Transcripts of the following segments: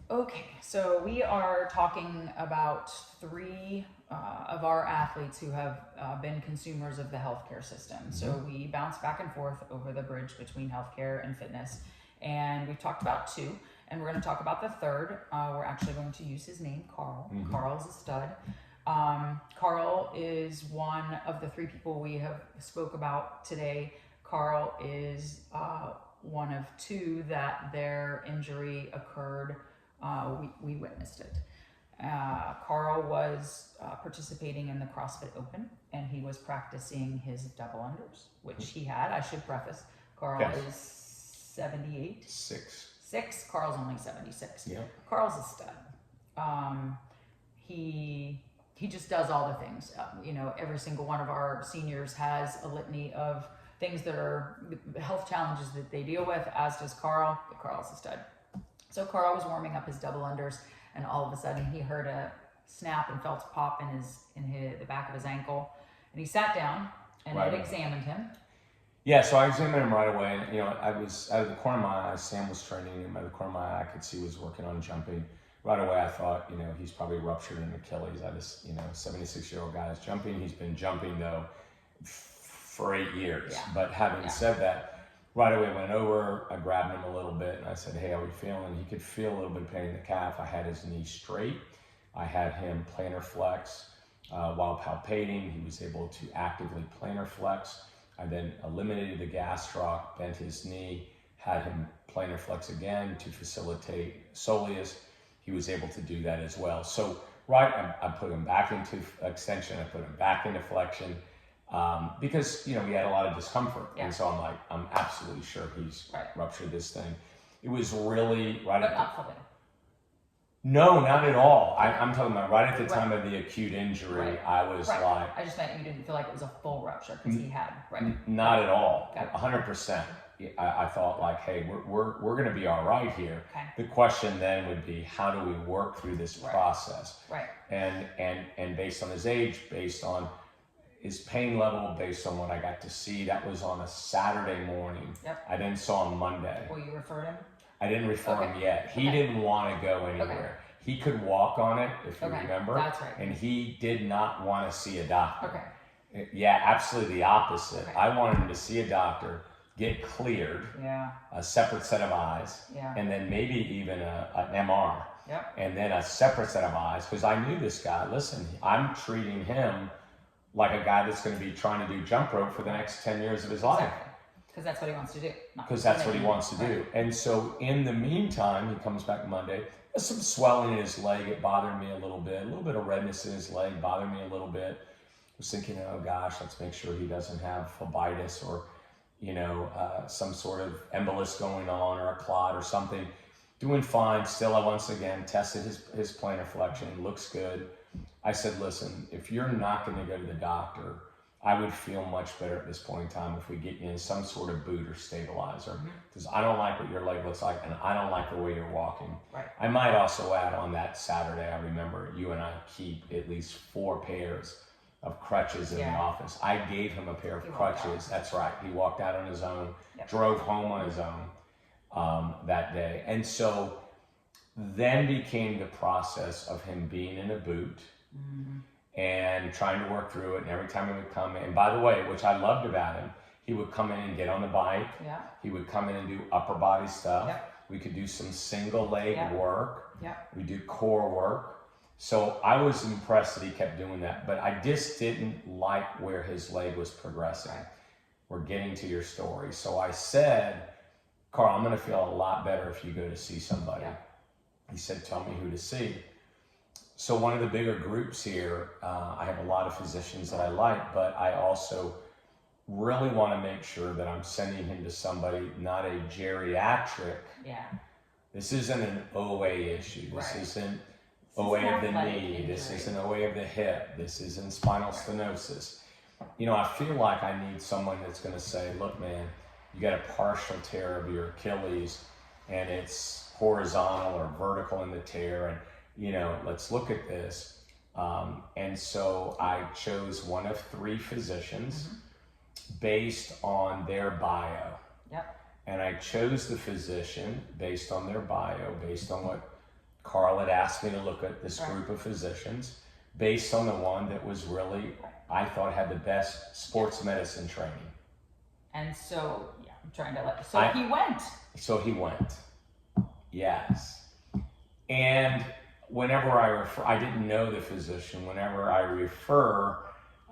Okay, so we are talking about three of our athletes who have been consumers of the healthcare system. So we bounce back and forth over the bridge between healthcare and fitness. And we've talked about two, and we're going to talk about the third. We're actually going to use his name, Carl. Carl's a stud. Carl is one of the three people we have spoke about today. Carl is one of two that their injury occurred. We witnessed it. Carl was participating in the CrossFit Open, and he was practicing his double unders, which he had. I should preface, Carl is 78. Six. Carl's only 76. Yep. Carl's a stud. He just does all the things. Every single one of our seniors has a litany of things that are health challenges that they deal with, as does Carl. But Carl's a stud. So Carl was warming up his double unders, and all of a sudden he heard a snap and felt a pop in the back of his ankle, and he sat down and it examined him. Yeah, so I examined him right away. And, I was out of the corner of my eye. Sam was training, and out of the corner of my eye, I could see he was working on jumping. Right away, I thought, he's probably ruptured an Achilles. 76-year-old guy is jumping. He's been jumping though for 8 years. Yeah. But having said that, right away, went over, I grabbed him a little bit, and I said, hey, how are you feeling? He could feel a little bit of pain in the calf. I had his knee straight. I had him plantar flex. While palpating, he was able to actively plantar flex. I then eliminated the gastroc, bent his knee, had him plantar flex again to facilitate soleus. He was able to do that as well. So, I put him back into extension, I put him back into flexion. Because he had a lot of discomfort, and so I'm like, I'm absolutely sure he's ruptured this thing. It was really But not fully. No, not at all. I'm talking about right at the time of the acute injury. I was like, I just meant you didn't feel like it was a full rupture because he had not at all. 100%. I thought like, hey, we're going to be all right here. Okay. The question then would be, how do we work through this process? Right. And based on his age, based on his pain level, based on what I got to see, that was on a Saturday morning. Yep. I then saw him Monday. Well, you referred him? I didn't refer him yet. He didn't want to go anywhere. He could walk on it, if you remember. That's right. And he did not want to see a doctor. Okay. Yeah, absolutely the opposite. I wanted him to see a doctor, get cleared, a separate set of eyes, and then maybe even an MR. Yep. And then a separate set of eyes, because I knew this guy. Listen, I'm treating him like a guy that's going to be trying to do jump rope for the next 10 years of his life. Because that's what he wants to do. Because that's what he wants to do. And so in the meantime, he comes back Monday. There's some swelling in his leg. It bothered me a little bit of redness in his leg bothered me a little bit. I was thinking, oh gosh, let's make sure he doesn't have phlebitis or, some sort of embolus going on or a clot or something. Doing fine. Still, I once again tested his plantar flexion. Looks good. I said, listen, if you're not going to go to the doctor, I would feel much better at this point in time if we get you in some sort of boot or stabilizer, because I don't like what your leg looks like, and I don't like the way you're walking. Right. I might also add on that Saturday, I remember you and I keep at least 4 pairs of crutches in the office. I gave him a pair of crutches. That's right. He walked out on his own, drove home on his own that day. And so then became the process of him being in a boot and trying to work through it. And every time he would come in, and by the way, which I loved about him, he would come in and get on the bike. Yeah. He would come in and do upper body stuff. Yeah. We could do some single leg work. Yeah. We do core work. So I was impressed that he kept doing that, but I just didn't like where his leg was progressing. Right. We're getting to your story. So I said, Carl, I'm going to feel a lot better if you go to see somebody. Yeah. He said, tell me who to see. So one of the bigger groups here, I have a lot of physicians that I like, but I also really want to make sure that I'm sending him to somebody, not a geriatric. Yeah. This isn't an OA issue. This isn't OA of the knee. This isn't OA of the hip. This isn't spinal stenosis. I feel like I need someone that's going to say, look, man, you got a partial tear of your Achilles and it's horizontal or vertical in the tear, and let's look at this. And so I chose one of 3 physicians based on their bio. Yep. And I chose the physician based on their bio, based on what Carl had asked me to look at this group of physicians based on the one that was really, I thought, had the best sports medicine training. And so, I'm trying to he went. So he went. Yes. And whenever I refer, I didn't know the physician. Whenever I refer,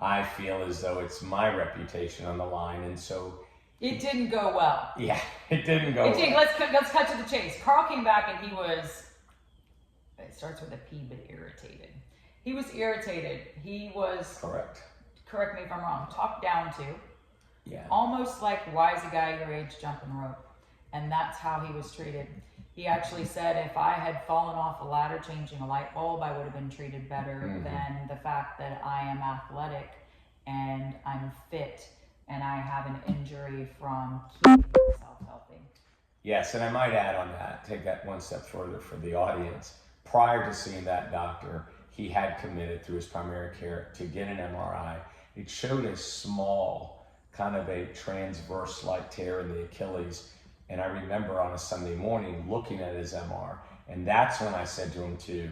I feel as though it's my reputation on the line. And so it didn't go well. Yeah, it didn't go well. Let's cut to the chase. Carl came back and he was, it starts with a P, but irritated. He was irritated. He was, correct me if I'm wrong, talked down to. Yeah. Almost like, why is a guy your age jumping rope? And that's how he was treated. He actually said, if I had fallen off a ladder changing a light bulb, I would have been treated better than the fact that I am athletic and I'm fit and I have an injury from keeping myself healthy. Yes, and I might add on that, take that one step further for the audience. Prior to seeing that doctor, he had committed through his primary care to get an MRI. It showed a small, kind of a transverse-like tear in the Achilles. And I remember on a Sunday morning looking at his MR, and that's when I said to him too,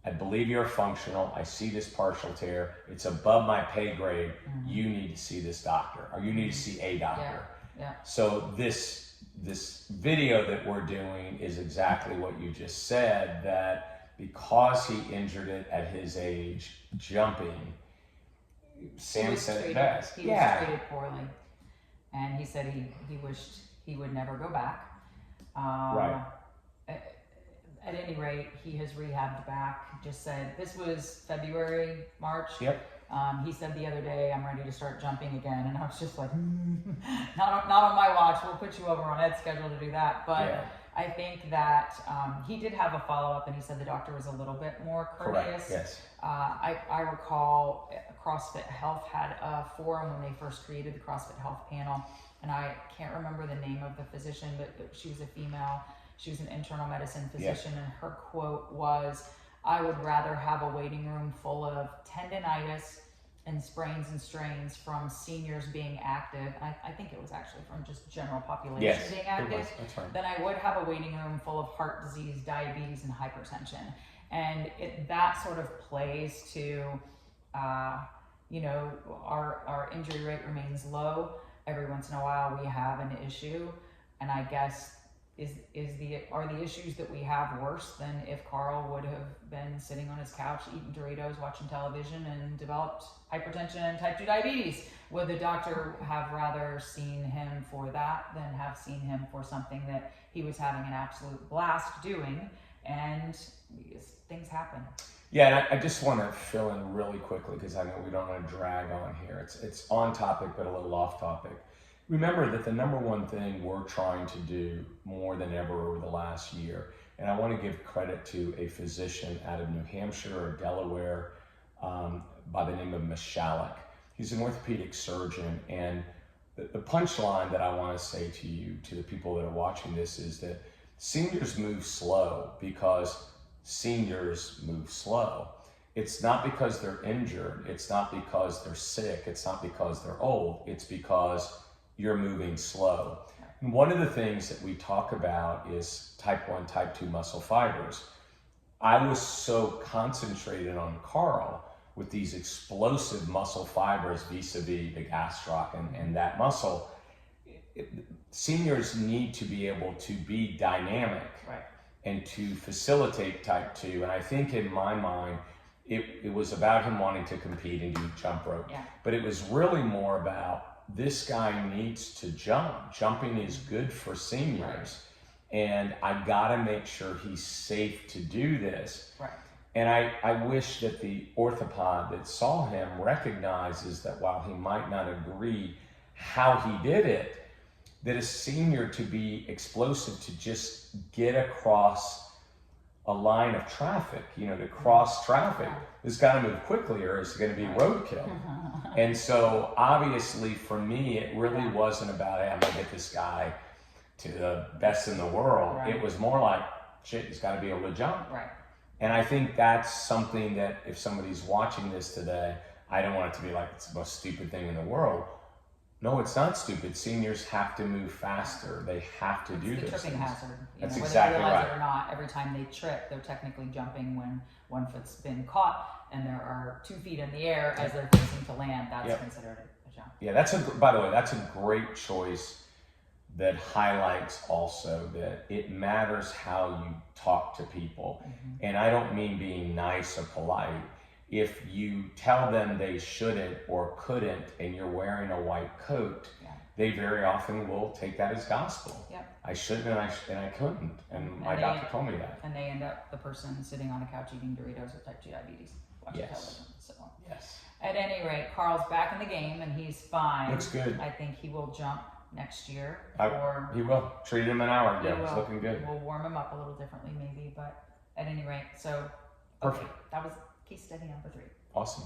I believe you're functional. I see this partial tear. It's above my pay grade. You need to see this doctor, or you need to see a doctor. Yeah. So this video that we're doing is exactly what you just said, that because he injured it at his age, jumping, Sam said it best. He was treated poorly. And he said he wished he would never go back. Right. At any rate, he has rehabbed back. Just said, this was February, March. Yep. He said the other day, I'm ready to start jumping again. And I was just like, not on my watch. We'll put you over on Ed's schedule to do that. But I think that he did have a follow-up, and he said the doctor was a little bit more courteous. Correct, yes. I recall CrossFit Health had a forum when they first created the CrossFit Health panel, and I can't remember the name of the physician, but she was a female. She was an internal medicine physician, and her quote was, I would rather have a waiting room full of tendinitis and sprains and strains from seniors being active. I think it was actually from just general population being active. That's right. Then I would have a waiting room full of heart disease, diabetes, and hypertension. And that sort of plays to, our injury rate remains low. Every once in a while we have an issue, and I guess are the issues that we have worse than if Carl would have been sitting on his couch eating Doritos, watching television, and developed hypertension and type 2 diabetes? Would the doctor have rather seen him for that than have seen him for something that he was having an absolute blast doing? And things happen. Yeah, and I just want to fill in really quickly, because I know we don't want to drag on here. It's on topic, but a little off topic. Remember that the number one thing we're trying to do more than ever over the last year, and I want to give credit to a physician out of New Hampshire or Delaware by the name of Michalek. He's an orthopedic surgeon, and the punchline that I want to say to you, to the people that are watching this, is that seniors move slow because seniors move slow. It's not because they're injured. It's not because they're sick. It's not because they're old. It's because you're moving slow. And one of the things that we talk about is type 1, type 2 muscle fibers. I was so concentrated on Carl with these explosive muscle fibers vis-a-vis the gastroc and that muscle. Seniors need to be able to be dynamic and to facilitate type 2. And I think in my mind, it was about him wanting to compete and do jump rope. But it was really more about, this guy needs to jump. Jumping is good for seniors. And I gotta make sure he's safe to do this. And I wish that the orthopod that saw him recognizes that while he might not agree how he did it, that a senior to be explosive, to just get across a line of traffic, to cross traffic, has got to move quickly or it's going to be roadkill. And so obviously for me, it really wasn't about, hey, I'm going to get this guy to the best in the world. It was more like, shit, he's got to be able to jump. And I think that's something that if somebody's watching this today, I don't want it to be like it's the most stupid thing in the world. No, it's not stupid. Seniors have to move faster. They have to do It's the those tripping things. hazard. That's Whether exactly they realize right. it or not, every time they trip, they're technically jumping when one foot's been caught and there are 2 feet in the air as they're facing to land. That's considered a jump. Yeah, by the way, that's a great choice that highlights also that it matters how you talk to people. And I don't mean being nice or polite. If you tell them they shouldn't or couldn't and you're wearing a white coat, they very often will take that as gospel. I shouldn't and I couldn't. And my doctor told me that. And they end up the person sitting on the couch eating Doritos with type 2 diabetes, watching television. So at any rate, Carl's back in the game and he's fine. Looks good. I think he will jump next year. He will. Treated him an hour ago. He's looking good. We'll warm him up a little differently maybe, but at any rate, so perfect. That was case study number 3. Awesome.